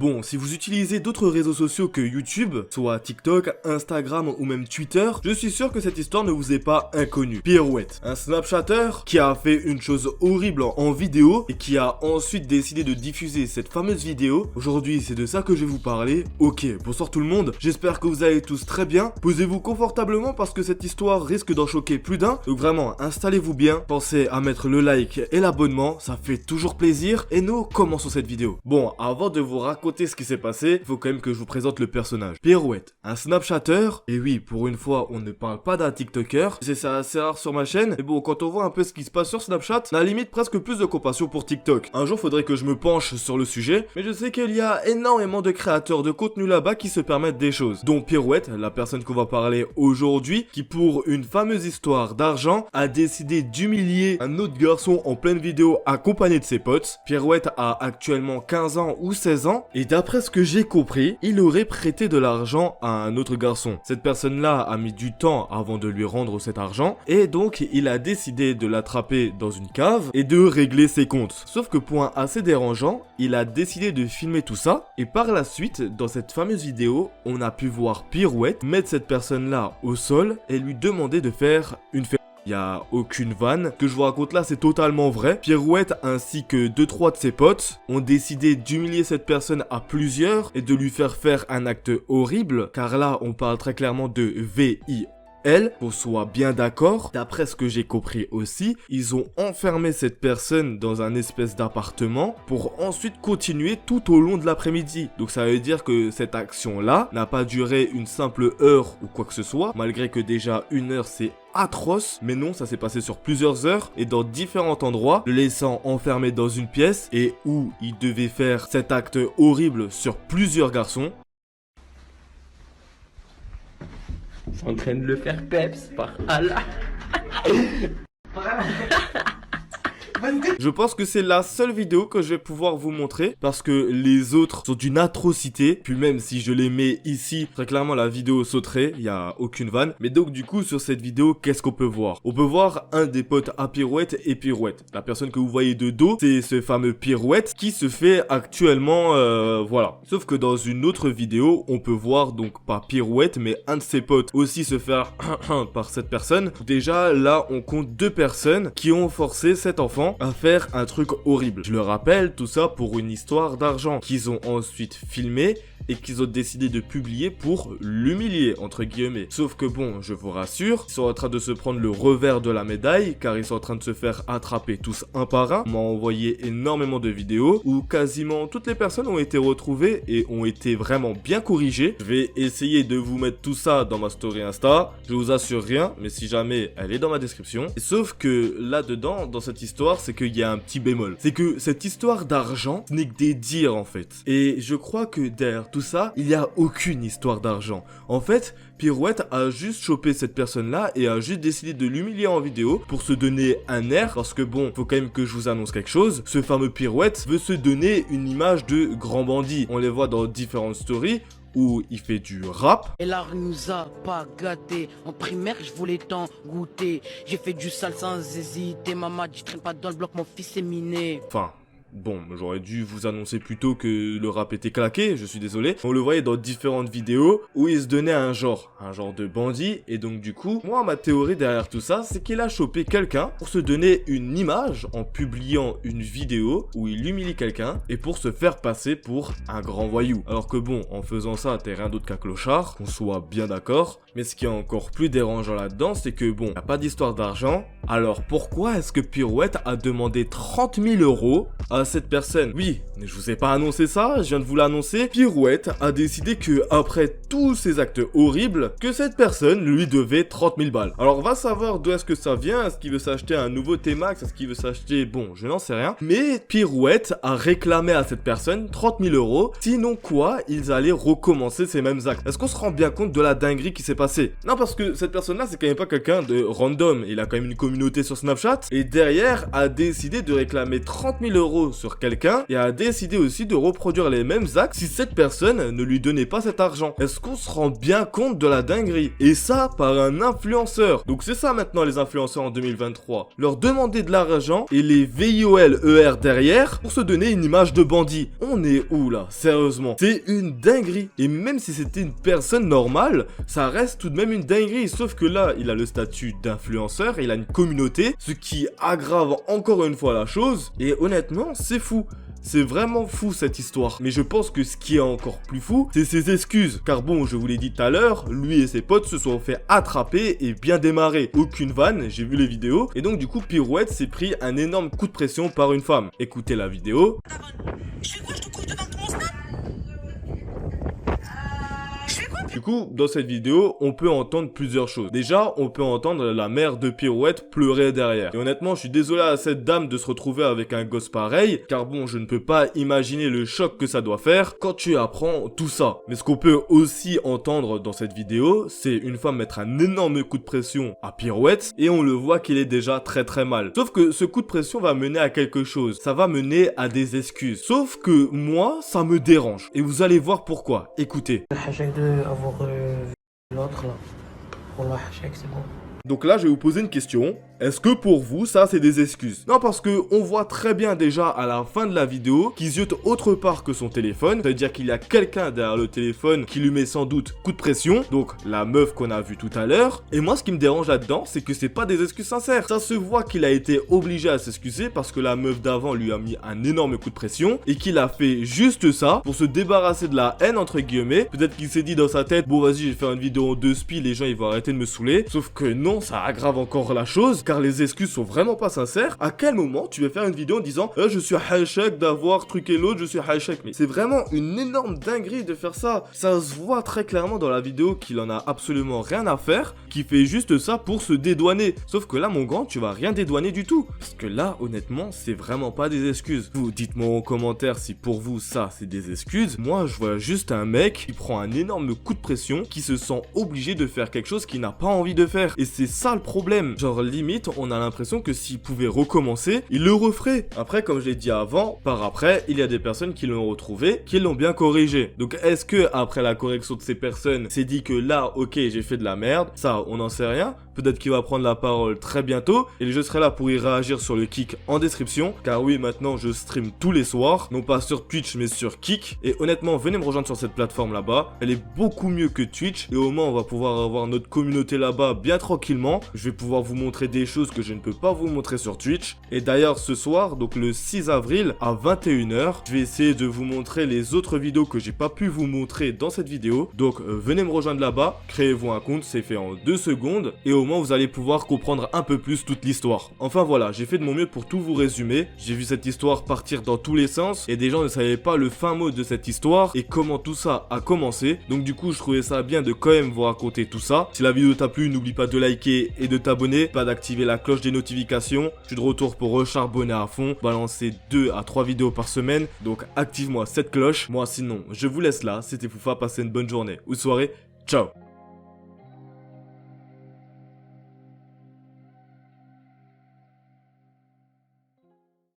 Bon, si vous utilisez d'autres réseaux sociaux que YouTube, soit TikTok, Instagram ou même Twitter, je suis sûr que cette histoire ne vous est pas inconnue. Pirouette, un Snapchatter qui a fait une chose horrible en vidéo et qui a ensuite décidé de diffuser cette fameuse vidéo. Aujourd'hui, c'est de ça que je vais vous parler. Ok, bonsoir tout le monde, j'espère que vous allez tous très bien. Posez-vous confortablement parce que cette histoire risque d'en choquer plus d'un. Donc vraiment, installez-vous bien, pensez à mettre le like et l'abonnement, ça fait toujours plaisir. Et nous commençons cette vidéo. Bon, avant de vous raconter ce qui s'est passé, il faut quand même que je vous présente le personnage. Pirouette, un Snapchatter. Et oui, pour une fois, on ne parle pas d'un TikToker. C'est assez rare sur ma chaîne. Mais bon, quand on voit un peu ce qui se passe sur Snapchat, on a limite presque plus de compassion pour TikTok. Un jour, faudrait que je me penche sur le sujet. Mais je sais qu'il y a énormément de créateurs de contenu là-bas qui se permettent des choses. Dont Pirouette, la personne qu'on va parler aujourd'hui, qui pour une fameuse histoire d'argent, a décidé d'humilier un autre garçon en pleine vidéo accompagné de ses potes. Pirouette a actuellement 15 ans ou 16 ans. Et d'après ce que j'ai compris, il aurait prêté de l'argent à un autre garçon. Cette personne-là a mis du temps avant de lui rendre cet argent et donc il a décidé de l'attraper dans une cave et de régler ses comptes. Sauf que point assez dérangeant, il a décidé de filmer tout ça et par la suite, dans cette fameuse vidéo, on a pu voir Pirouette mettre cette personne-là au sol et lui demander de faire une Il y a aucune vanne. Que je vous raconte là, c'est totalement vrai. Pirouette ainsi que 2-3 de ses potes ont décidé d'humilier cette personne à plusieurs et de lui faire un acte horrible. Car là, on parle très clairement de VIL. Qu'on soit bien d'accord, d'après ce que j'ai compris aussi, ils ont enfermé cette personne dans un espèce d'appartement pour ensuite continuer tout au long de l'après-midi. Donc ça veut dire que cette action-là n'a pas duré une simple heure ou quoi que ce soit, malgré que déjà une heure c'est atroce, mais non, ça s'est passé sur plusieurs heures et dans différents endroits, le laissant enfermé dans une pièce et où il devait faire cet acte horrible sur plusieurs garçons. Je suis en train de le faire peps par Allah. Je pense que c'est la seule vidéo que je vais pouvoir vous montrer parce que les autres sont d'une atrocité. Puis même si je les mets ici, très clairement la vidéo sauterait, il n'y a aucune vanne. Mais donc du coup sur cette vidéo, qu'est-ce qu'on peut voir? On peut voir un des potes à Pirouette et Pirouette. La personne que vous voyez de dos, c'est ce fameux Pirouette qui se fait actuellement, voilà. Sauf que dans une autre vidéo, on peut voir donc pas Pirouette mais un de ses potes aussi se faire par cette personne. Déjà là, on compte 2 personnes qui ont forcé cet enfant à faire un truc horrible. Je le rappelle, tout ça pour une histoire d'argent qu'ils ont ensuite filmé et qu'ils ont décidé de publier pour l'humilier, entre guillemets. Sauf que bon, je vous rassure, ils sont en train de se prendre le revers de la médaille, car ils sont en train de se faire attraper tous un par un. On m'a envoyé énormément de vidéos où quasiment toutes les personnes ont été retrouvées et ont été vraiment bien corrigées. Je vais essayer de vous mettre tout ça dans ma story Insta. Je vous assure rien, mais si jamais, elle est dans ma description. Sauf que là-dedans, dans cette histoire, c'est qu'il y a un petit bémol. C'est que cette histoire d'argent, ce n'est que des dires en fait. Et je crois que derrière tout ça, il n'y a aucune histoire d'argent. En fait, Pirouette a juste chopé cette personne-là et a juste décidé de l'humilier en vidéo pour se donner un air. Parce que bon, faut quand même que je vous annonce quelque chose. Ce fameux Pirouette veut se donner une image de grand bandit. On les voit dans différentes stories où il fait du rap. Et l'art nous a pas gâté. En primaire, je voulais t'en goûter. J'ai fait du sale sans hésiter. Maman dit, je traîne pas dans le bloc, mon fils est miné. Enfin... Bon, j'aurais dû vous annoncer plus tôt que le rap était claqué, je suis désolé. On le voyait dans différentes vidéos où il se donnait un genre de bandit. Et donc du coup, moi ma théorie derrière tout ça, c'est qu'il a chopé quelqu'un pour se donner une image en publiant une vidéo où il humilie quelqu'un et pour se faire passer pour un grand voyou. Alors que bon, en faisant ça, t'es rien d'autre qu'un clochard, qu'on soit bien d'accord. Mais ce qui est encore plus dérangeant là-dedans, c'est que bon, y a pas d'histoire d'argent. Alors pourquoi est-ce que Pirouette a demandé 30 000 € à cette personne? Oui, mais je vous ai pas annoncé ça, je viens de vous l'annoncer. Pirouette a décidé que après tous ces actes horribles, que cette personne lui devait 30 000 balles. Alors on va savoir d'où est-ce que ça vient. Est-ce qu'il veut s'acheter un nouveau T-Max? Est-ce qu'il veut s'acheter... Bon, je n'en sais rien. Mais Pirouette a réclamé à cette personne 30 000 €. Sinon quoi, ils allaient recommencer ces mêmes actes. Est-ce qu'on se rend bien compte de la dinguerie qui s'est passée? Non, parce que cette personne-là, c'est quand même pas quelqu'un de random. Il a quand même une communauté communauté sur Snapchat et derrière a décidé de réclamer 30 000 € sur quelqu'un et a décidé aussi de reproduire les mêmes actes si cette personne ne lui donnait pas cet argent. Est-ce qu'on se rend bien compte de la dinguerie? Et ça par un influenceur. Donc c'est ça maintenant les influenceurs en 2023. Leur demander de l'argent et les VIOLER derrière pour se donner une image de bandit. On est où là? Sérieusement. C'est une dinguerie. Et même si c'était une personne normale, ça reste tout de même une dinguerie. Sauf que là, il a le statut d'influenceur, il a une communauté, ce qui aggrave encore une fois la chose. Et honnêtement, c'est fou. C'est vraiment fou cette histoire. Mais je pense que ce qui est encore plus fou, c'est ses excuses. Car bon, je vous l'ai dit tout à l'heure, lui et ses potes se sont fait attraper et bien démarrer. Aucune vanne, j'ai vu les vidéos. Et donc du coup, Pirouette s'est pris un énorme coup de pression par une femme. Écoutez la vidéo. Je fais quoi? Je te couche devant ton snap? Du coup, dans cette vidéo, on peut entendre plusieurs choses. Déjà, on peut entendre la mère de Pirouette pleurer derrière. Et honnêtement, je suis désolé à cette dame de se retrouver avec un gosse pareil, car bon, je ne peux pas imaginer le choc que ça doit faire quand tu apprends tout ça. Mais ce qu'on peut aussi entendre dans cette vidéo, c'est une femme mettre un énorme coup de pression à Pirouette, et on le voit qu'il est déjà très mal. Sauf que ce coup de pression va mener à quelque chose. Ça va mener à des excuses. Sauf que moi, ça me dérange. Et vous allez voir pourquoi. Écoutez. L'autre là, pour le hashtag c'est bon. Donc là, je vais vous poser une question. Est-ce que pour vous, ça, c'est des excuses? Non, parce que on voit très bien déjà à la fin de la vidéo qu'il ziote autre part que son téléphone. C'est-à-dire qu'il y a quelqu'un derrière le téléphone qui lui met sans doute coup de pression. Donc, la meuf qu'on a vue tout à l'heure. Et moi, ce qui me dérange là-dedans, c'est que c'est pas des excuses sincères. Ça se voit qu'il a été obligé à s'excuser parce que la meuf d'avant lui a mis un énorme coup de pression et qu'il a fait juste ça pour se débarrasser de la haine, entre guillemets. Peut-être qu'il s'est dit dans sa tête, bon, vas-y, je vais faire une vidéo en 2 spies, les gens, ils vont arrêter de me saouler. Sauf que non, ça aggrave encore la chose. Car les excuses sont vraiment pas sincères. À quel moment tu vas faire une vidéo en disant je suis hachek d'avoir truqué l'autre, je suis hachek? Mais c'est vraiment une énorme dinguerie de faire ça. Ça se voit très clairement dans la vidéo qu'il en a absolument rien à faire, qu'il fait juste ça pour se dédouaner. Sauf que là, mon grand, tu vas rien dédouaner du tout. Parce que là, honnêtement, c'est vraiment pas des excuses. Vous dites-moi en commentaire si pour vous ça c'est des excuses. Moi, je vois juste un mec qui prend un énorme coup de pression, qui se sent obligé de faire quelque chose qu'il n'a pas envie de faire. Et c'est ça le problème. Genre limite, on a l'impression que s'il pouvait recommencer, il le referait. Après, comme je l'ai dit avant, par après, il y a des personnes qui l'ont retrouvé, qui l'ont bien corrigé. Donc est-ce que après la correction de ces personnes, c'est dit que là, ok, j'ai fait de la merde, ça, on n'en sait rien. Peut-être qu'il va prendre la parole très bientôt et je serai là pour y réagir sur le Kik en description. Car oui, maintenant je stream tous les soirs, non pas sur Twitch mais sur Kik. Et honnêtement, venez me rejoindre sur cette plateforme là-bas. Elle est beaucoup mieux que Twitch et au moins on va pouvoir avoir notre communauté là-bas bien tranquillement. Je vais pouvoir vous montrer des choses que je ne peux pas vous montrer sur Twitch. Et d'ailleurs ce soir, donc le 6 avril à 21 h, je vais essayer de vous montrer les autres vidéos que j'ai pas pu vous montrer dans cette vidéo. Donc venez me rejoindre là-bas, créez-vous un compte, c'est fait en 2 secondes et au moins vous allez pouvoir comprendre un peu plus toute l'histoire. Enfin voilà, j'ai fait de mon mieux pour tout vous résumer. J'ai vu cette histoire partir dans tous les sens et des gens ne savaient pas le fin mot de cette histoire et comment tout ça a commencé. Donc du coup, je trouvais ça bien de quand même vous raconter tout ça. Si la vidéo t'a plu, n'oublie pas de liker et de t'abonner, pas d'activer la cloche des notifications. Je suis de retour pour recharbonner à fond, balancer 2 à 3 vidéos par semaine. Donc active-moi cette cloche. Moi sinon, je vous laisse là. C'était Foufa, passez une bonne journée ou soirée. Ciao.